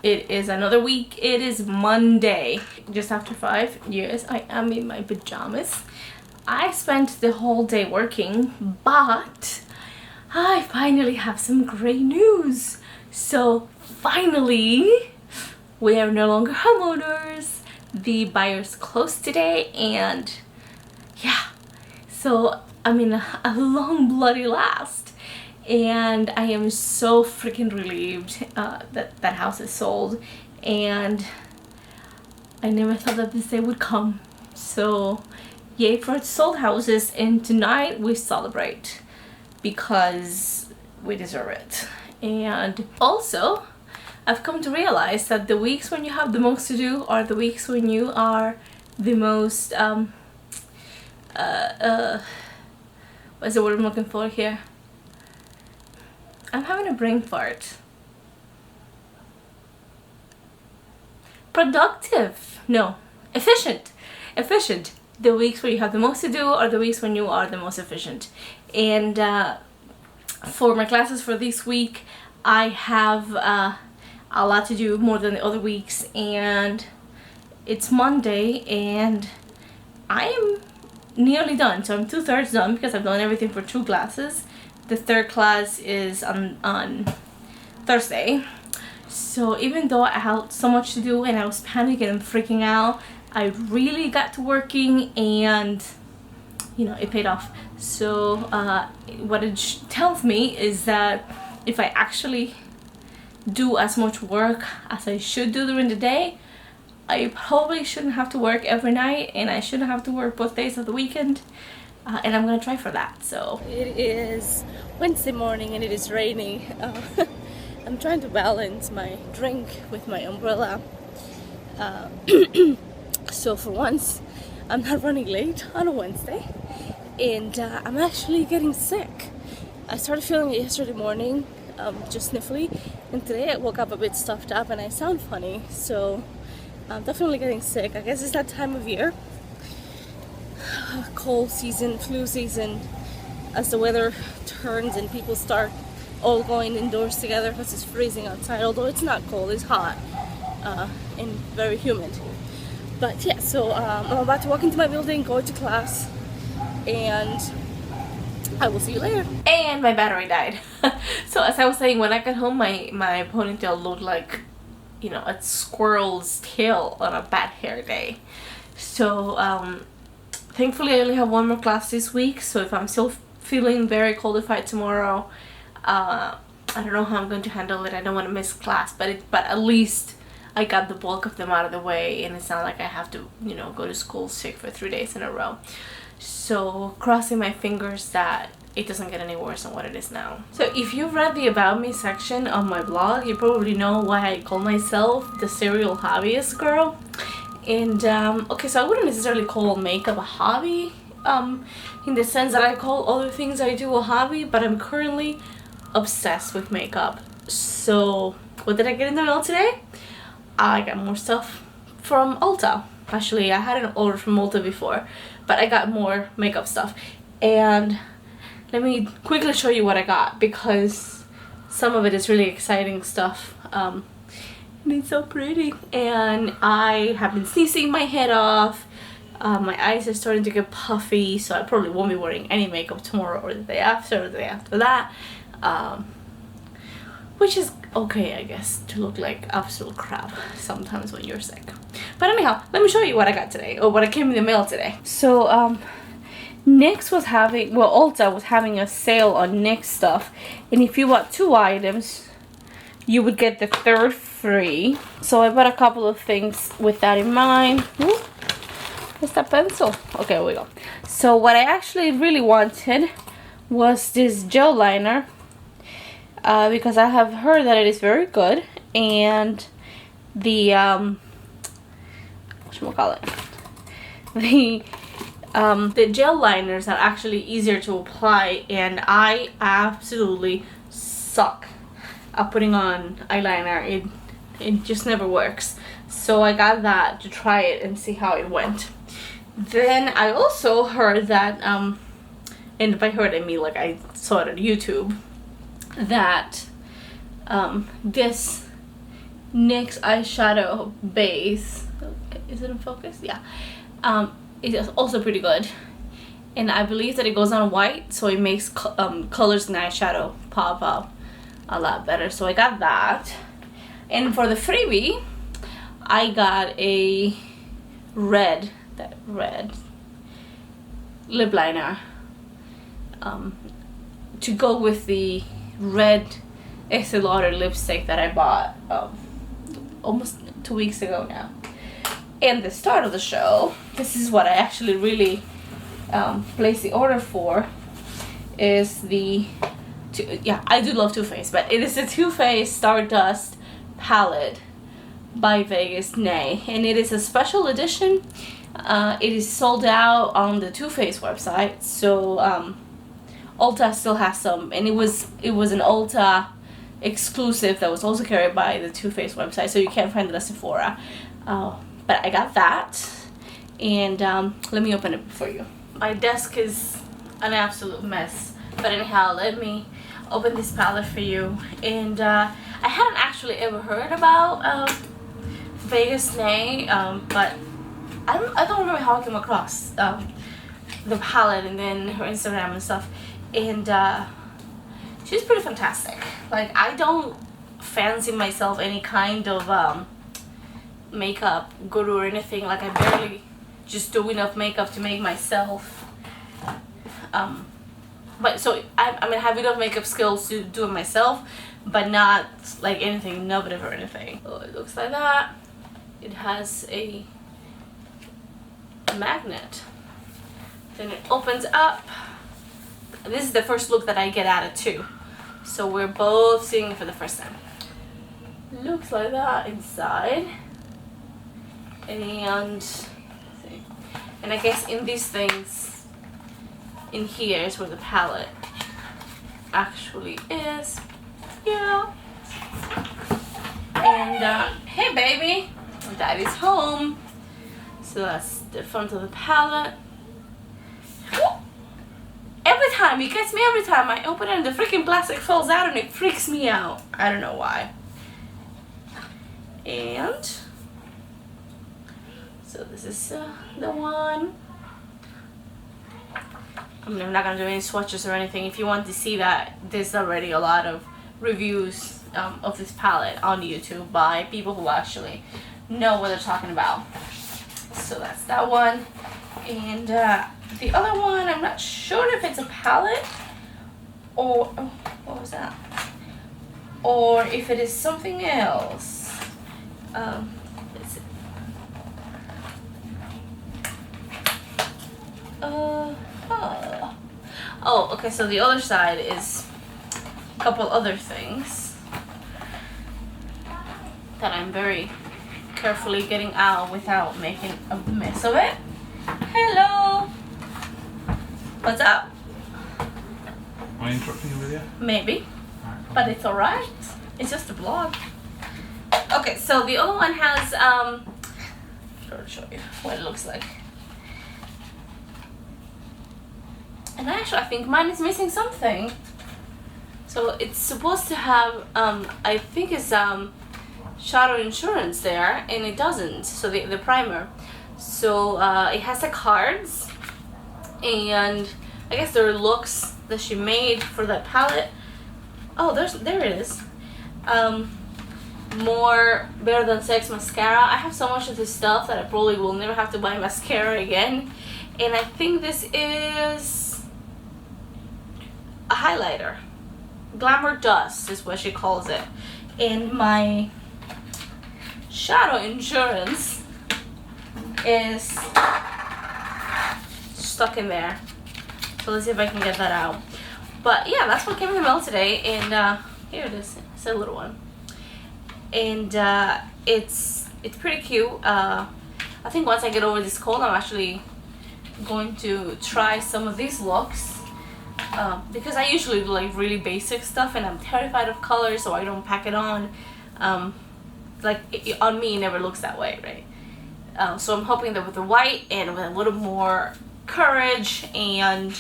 It is another week. It is Monday. Just after 5. Yes, I am in my pajamas. I spent the whole day working, but I finally have some great news. So finally, we are no longer homeowners. The buyers closed today, and yeah, so I'm in a long bloody last. And I am so freaking relieved that that house is sold, and I never thought that this day would come. So yay for sold houses, and tonight we celebrate because we deserve it. And also, I've come to realize that the weeks when you have the most to do are the weeks when you are the most what's the word I'm looking for here? I'm having a brain fart. Productive. No. Efficient. Efficient. The weeks where you have the most to do are the weeks when you are the most efficient. And for my classes for this week, I have a lot to do, more than the other weeks. And it's Monday, and I am nearly done. So I'm 2/3 done because I've done everything for 2 classes. The 3rd class is on Thursday. So even though I had so much to do and I was panicking and freaking out, I really got to working, and you know, it paid off. So what it tells me is that if I actually do as much work as I should do during the day, I probably shouldn't have to work every night, and I shouldn't have to work both days of the weekend. And I'm gonna try for that. So it is Wednesday morning and it is raining. I'm trying to balance my drink with my umbrella. So for once, I'm not running late on a Wednesday, and I'm actually getting sick. I started feeling it yesterday morning, just sniffly, and today I woke up a bit stuffed up and I sound funny. So I'm definitely getting sick. I guess it's that time of year. Cold season, flu season, as the weather turns and people start all going indoors together because it's freezing outside, although it's not cold, it's hot and very humid. But yeah, so I'm about to walk into my building, go to class, and I will see you later. And my battery died. So as I was saying, when I got home, my ponytail looked like, you know, a squirrel's tail on a bad hair day. So thankfully, I only have 1 more class this week, so if I'm still feeling very cold-ified tomorrow, I don't know how I'm going to handle it. I don't want to miss class, but at least I got the bulk of them out of the way, and it's not like I have to, you know, go to school sick for 3 days in a row. So crossing my fingers that it doesn't get any worse than what it is now. So if you've read the About Me section on my blog, you probably know why I call myself the serial hobbyist girl. And okay, so I wouldn't necessarily call makeup a hobby in the sense that I call other things I do a hobby, but I'm currently obsessed with makeup. So what did I get in the mail today? I got more stuff from Ulta. Actually, I hadn't ordered from Ulta before, but I got more makeup stuff. And let me quickly show you what I got, because some of it is really exciting stuff. And it's so pretty, and I have been sneezing my head off. My eyes are starting to get puffy, so I probably won't be wearing any makeup tomorrow or the day after or the day after that, which is okay, I guess, to look like absolute crap sometimes when you're sick. But anyhow, let me show you what I got today, or what came in the mail today. So NYX was having, well, Ulta was having a sale on NYX stuff, and if you bought 2 items, you would get the 3rd free. So I bought a couple of things with that in mind. Ooh, where's that pencil? Okay, here we go. So what I actually really wanted was this gel liner, because I have heard that it is very good, and the whatchamacallit, the gel liners are actually easier to apply, and I absolutely suck at putting on eyeliner. It just never works. So I got that to try it and see how it went. Then I also heard that, and by heard I mean like I saw it on YouTube, that this NYX eyeshadow base. Okay, is it in focus? Yeah. It is also pretty good, and I believe that it goes on white, so it makes colors in eyeshadow pop up a lot better. So I got that. And for the freebie, I got a red lip liner to go with the red Estee Lauder lipstick that I bought almost 2 weeks ago now. And the start of the show, this is what I actually really placed the order for, is the I do love Too Faced, but it is the Too Faced Stardust palette by Vegas Nay, and it is a special edition. It is sold out on the Too Faced website, so Ulta still has some, and it was an Ulta exclusive that was also carried by the Too Faced website, so you can't find it at Sephora. But I got that, and let me open it for you. My desk is an absolute mess, but anyhow, let me open this palette for you. And I hadn't actually ever heard about Vegas Nay, but I don't remember how I came across the palette and then her Instagram and stuff. And she's pretty fantastic. Like, I don't fancy myself any kind of makeup guru or anything. Like, I barely just do enough makeup to make myself but so I mean, I have enough makeup skills to do it myself, but not like anything innovative or anything. So it looks like that. It has a magnet, then it opens up. This is the first look that I get at it too, so we're both seeing it for the first time. Looks like that inside. And I guess in these things, in here is where the palette actually is. Yeah. And hey baby, daddy's home. So that's the front of the palette. Every time, it gets me every time. I open it and the freaking plastic falls out and it freaks me out. I don't know why. And so this is the one. I mean, I'm not gonna do any swatches or anything. If you want to see that, there's already a lot of reviews of this palette on YouTube by people who actually know what they're talking about. So that's that one. And the other one, I'm not sure if it's a palette or what was that? Or if it is something else. Let's see. Oh, okay, so the other side is a couple other things that I'm very carefully getting out without making a mess of it. Hello! What's up? Am I interrupting you with you? Maybe, but it's alright. It's just a vlog. Okay, so the other one has, I'll show you what it looks like. And actually, I think mine is missing something. So it's supposed to have, I think it's Shadow Insurance there, and it doesn't. So the primer. So it has the cards, and I guess there are looks that she made for that palette. Oh, there it is. More Better Than Sex mascara. I have so much of this stuff that I probably will never have to buy mascara again. And I think this is a highlighter. Glamour Dust is what she calls it. And my Shadow Insurance is stuck in there. So let's see if I can get that out. But yeah, that's what came in the mail today. And here it is. It's a little one. And it's pretty cute. I think once I get over this cold, I'm actually going to try some of these looks. Because I usually do like really basic stuff, and I'm terrified of color, so I don't pack it on. Like on me, it never looks that way, right? So I'm hoping that with the white and with a little more courage, and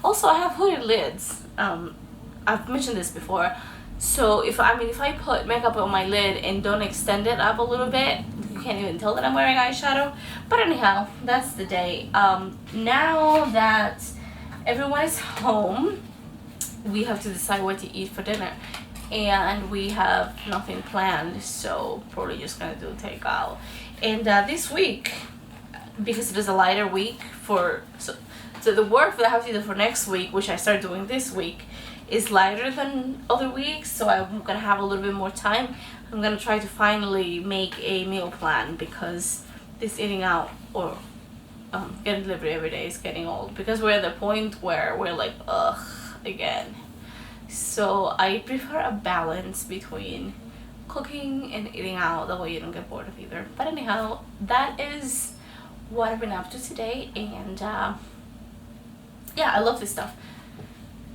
also I have hooded lids. I've mentioned this before. So if I put makeup on my lid and don't extend it up a little bit, you can't even tell that I'm wearing eyeshadow. But anyhow, that's the day. Now that everyone is home, we have to decide what to eat for dinner, and we have nothing planned, so probably just gonna do takeout. And this week, because it is a lighter week so the work that I have to do for next week, which I start doing this week, is lighter than other weeks, so I'm gonna have a little bit more time. I'm gonna try to finally make a meal plan, because this eating out or getting delivery every day is getting old, because we're at the point where we're like, ugh, again. So I prefer a balance between cooking and eating out, that way you don't get bored of either. But anyhow, that is what I've been up to today, and yeah, I love this stuff.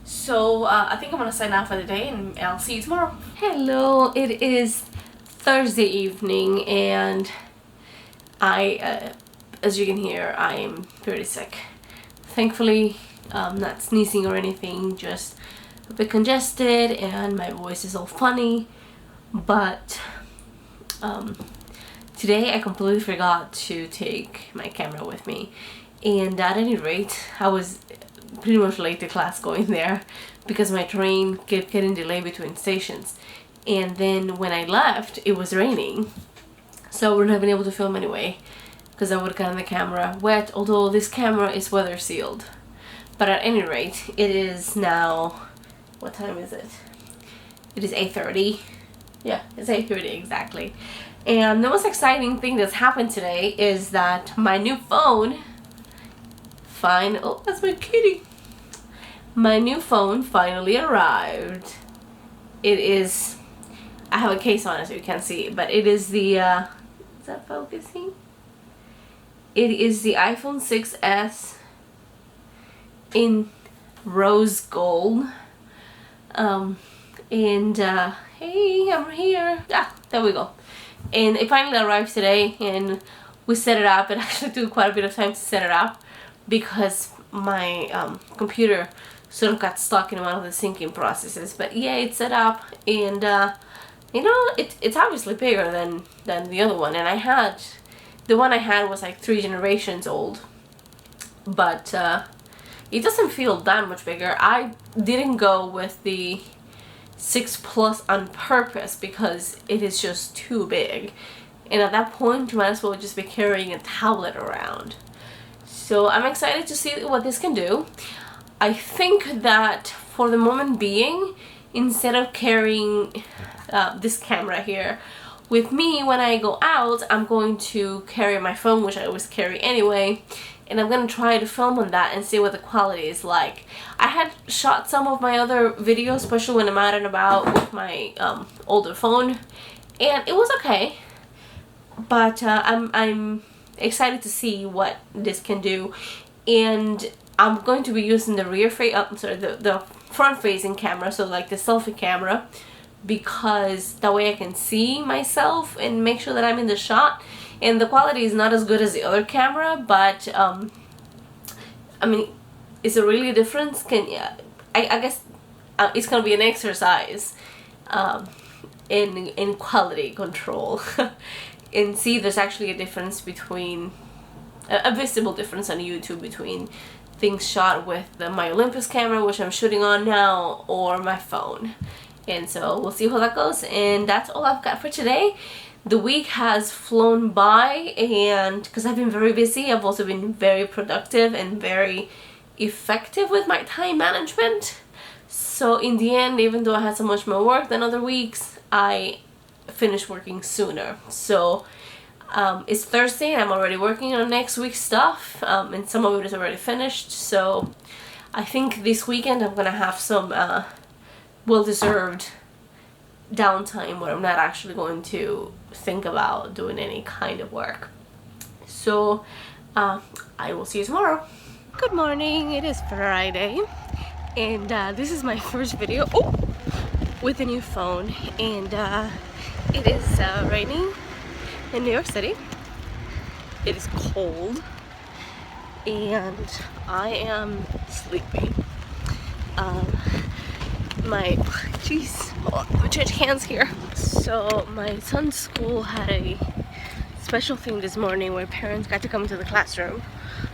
So I think I'm gonna sign off for the day, and I'll see you tomorrow. Hello, it is Thursday evening, and I as you can hear, I am pretty sick. Thankfully, not sneezing or anything, just a bit congested, and my voice is all funny. But today I completely forgot to take my camera with me, and at any rate, I was pretty much late to class going there because my train kept getting delayed between stations. And then when I left, it was raining, so I wouldn't have been able to film anyway, because I would have gotten the camera wet, although this camera is weather sealed. But at any rate, it is now, what time is it? It is 8:30. Yeah, it's 8:30 exactly. And the most exciting thing that's happened today is that my new phone oh, that's my kitty. My new phone finally arrived. It is, I have a case on it so you can't see, but it is the, is that focusing? It is the iPhone 6s in rose gold. Hey, I'm here. Ah, there we go. And it finally arrived today, and we set it up. It actually took quite a bit of time to set it up because my computer sort of got stuck in one of the syncing processes. But yeah, it's set up, and you know, it's obviously bigger than the other one. And the one I had was like 3 generations old, but it doesn't feel that much bigger. I didn't go with the 6 Plus on purpose because it is just too big, and at that point you might as well just be carrying a tablet around. So I'm excited to see what this can do. I think that for the moment being, instead of carrying this camera here with me when I go out, I'm going to carry my phone, which I always carry anyway, and I'm gonna try to film on that and see what the quality is like. I had shot some of my other videos, especially when I'm out and about with my older phone, and it was okay. But I'm excited to see what this can do, and I'm going to be using the the front-facing camera, so like the selfie camera, because that way I can see myself and make sure that I'm in the shot. And the quality is not as good as the other camera, but I mean, is it really a difference? I guess it's gonna be an exercise in quality control and see if there's actually a difference between a visible difference on YouTube between things shot with my Olympus camera, which I'm shooting on now, or my phone. And so we'll see how that goes, and that's all I've got for today. The week has flown by, and because I've been very busy, I've also been very productive and very effective with my time management. So in the end, even though I had so much more work than other weeks, I finished working sooner. So it's Thursday and I'm already working on next week's stuff, and some of it is already finished. So I think this weekend I'm gonna have some well-deserved downtime where I'm not actually going to think about doing any kind of work. So I will see you tomorrow. Good morning, it is Friday, and this is my first video with a new phone, and it is raining in New York City. It is cold and I am sleepy. My we change hands here. So my son's school had a special thing this morning where parents got to come to the classroom.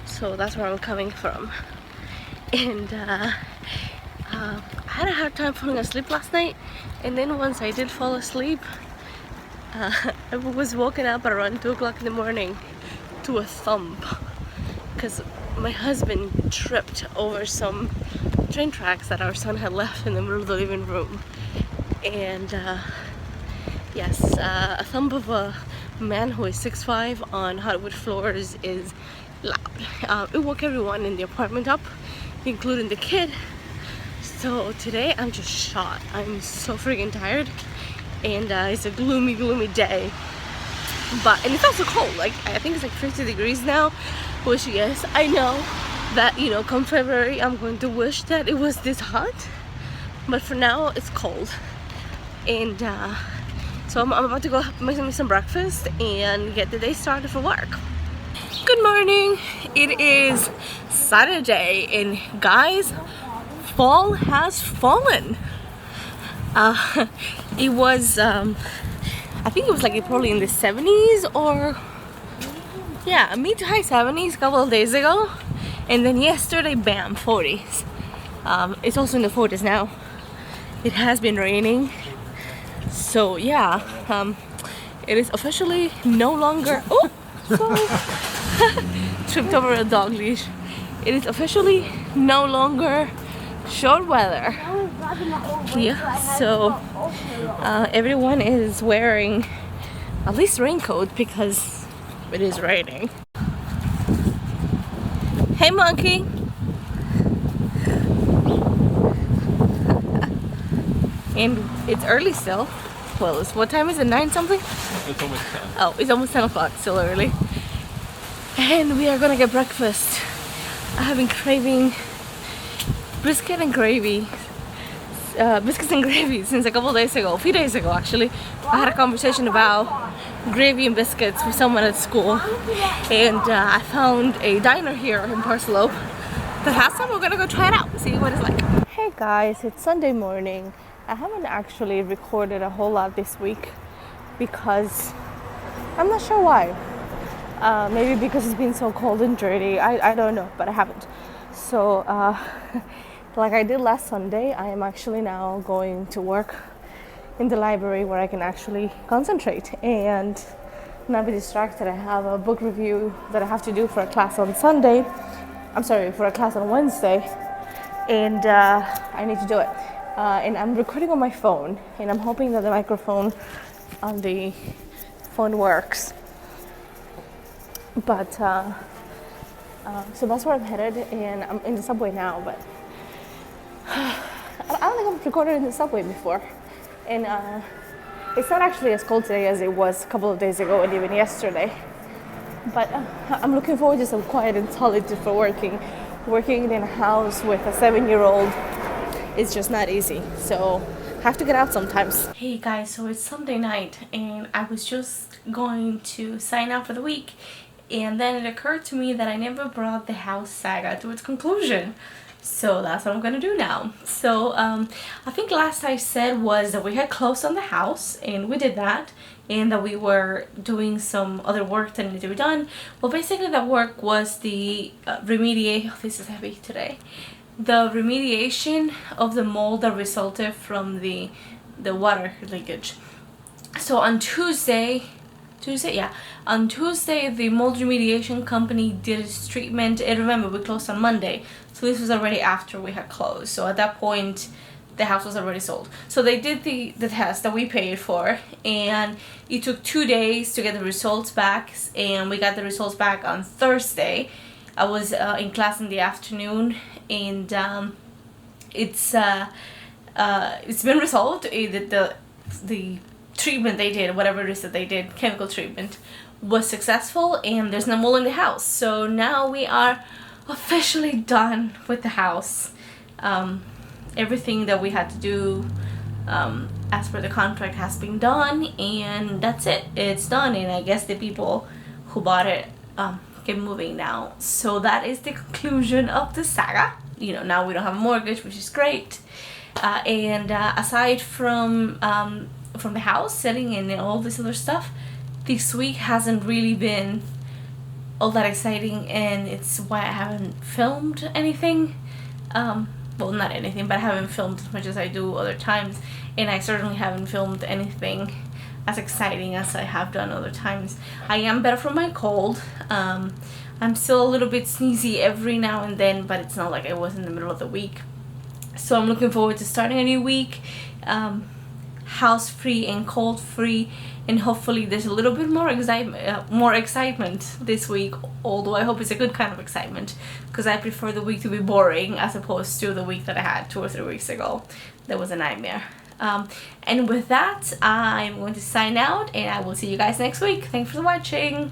So that's where I'm coming from. And I had a hard time falling asleep last night. And then once I did fall asleep, I was woken up around 2 o'clock in the morning to a thump. Because my husband tripped over some train tracks that our son had left in the middle of the living room. And yes, a thump of a man who is 6'5" on hardwood floors is loud. It woke everyone in the apartment up, including the kid. So today I'm just shot. I'm so freaking tired, and it's a gloomy day. And it's also cold. Like, I think it's like 50 degrees now, which, yes, I know that, you know, come February I'm going to wish that it was this hot, but for now it's cold. And so I'm about to go make me some breakfast and get the day started for work. Good morning. It is Saturday, and guys, fall has fallen. It was I think it was like probably in the 70s, or yeah, mid to high 70s a couple of days ago, and then yesterday, bam, 40s. It's also in the 40s now. It has been raining, so yeah, it is officially no longer tripped over a dog leash. It is officially no longer short weather. Yeah, so everyone is wearing at least raincoat because it is raining. Hey, monkey. And it's early still. Well, what time is it? 9 something? It's almost 10. Oh, it's almost 10 o'clock, still early. And we are gonna get breakfast. I have been craving biscuits and gravy since a couple of days ago, a few days ago actually. I had a conversation about gravy and biscuits with someone at school, and I found a diner here in Barcelona that has some. We're gonna go try it out, see what it's like. Hey guys, it's Sunday morning. I haven't actually recorded a whole lot this week because I'm not sure why. Maybe because it's been so cold and dirty. I don't know, but I haven't. So like I did last Sunday, I am actually now going to work in the library where I can actually concentrate and not be distracted. I have a book review that I have to do for a class on Sunday. I'm sorry, for a class on Wednesday, and I need to do it. And I'm recording on my phone, and I'm hoping that the microphone on the phone works. But so that's where I'm headed, and I'm in the subway now, but I don't think I've recorded in the subway before. And it's not actually as cold today as it was a couple of days ago and even yesterday. But I'm looking forward to some quiet and solitude for working. Working in a house with a 7-year-old is just not easy. So I have to get out sometimes. Hey guys, so it's Sunday night, and I was just going to sign out for the week. And then it occurred to me that I never brought the house saga to its conclusion. So that's what I'm gonna do now. So I think last I said was that we had closed on the house, and we did that, and that we were doing some other work that needed to be done. Well, basically that work was the remediation. Oh, this is heavy today. The remediation of the mold that resulted from the water leakage. So on Tuesday, the mold remediation company did its treatment. And remember, we closed on Monday, so this was already after we had closed. So at that point, the house was already sold. So they did the test that we paid for, and it took 2 days to get the results back, and we got the results back on Thursday. I was in class in the afternoon, and it's been resolved. The treatment they did, whatever it is that they did, chemical treatment, was successful, and there's no mold in the house. So now we are officially done with the house. Everything that we had to do as per the contract has been done, and that's it. It's done, and I guess the people who bought it get moving now. So that is the conclusion of the saga. You know, now we don't have a mortgage, which is great. Aside from the house setting and all this other stuff, this week hasn't really been all that exciting, and it's why I haven't filmed anything. Well, not anything, but I haven't filmed as much as I do other times, and I certainly haven't filmed anything as exciting as I have done other times. I am better from my cold. I'm still a little bit sneezy every now and then, but it's not like I was in the middle of the week. So I'm looking forward to starting a new week, house free and cold free, and hopefully there's a little bit more excitement this week, although I hope it's a good kind of excitement, because I prefer the week to be boring as opposed to the week that I had 2 or 3 weeks ago. That was a nightmare. And with that, I'm going to sign out, and I will see you guys next week. Thanks for watching.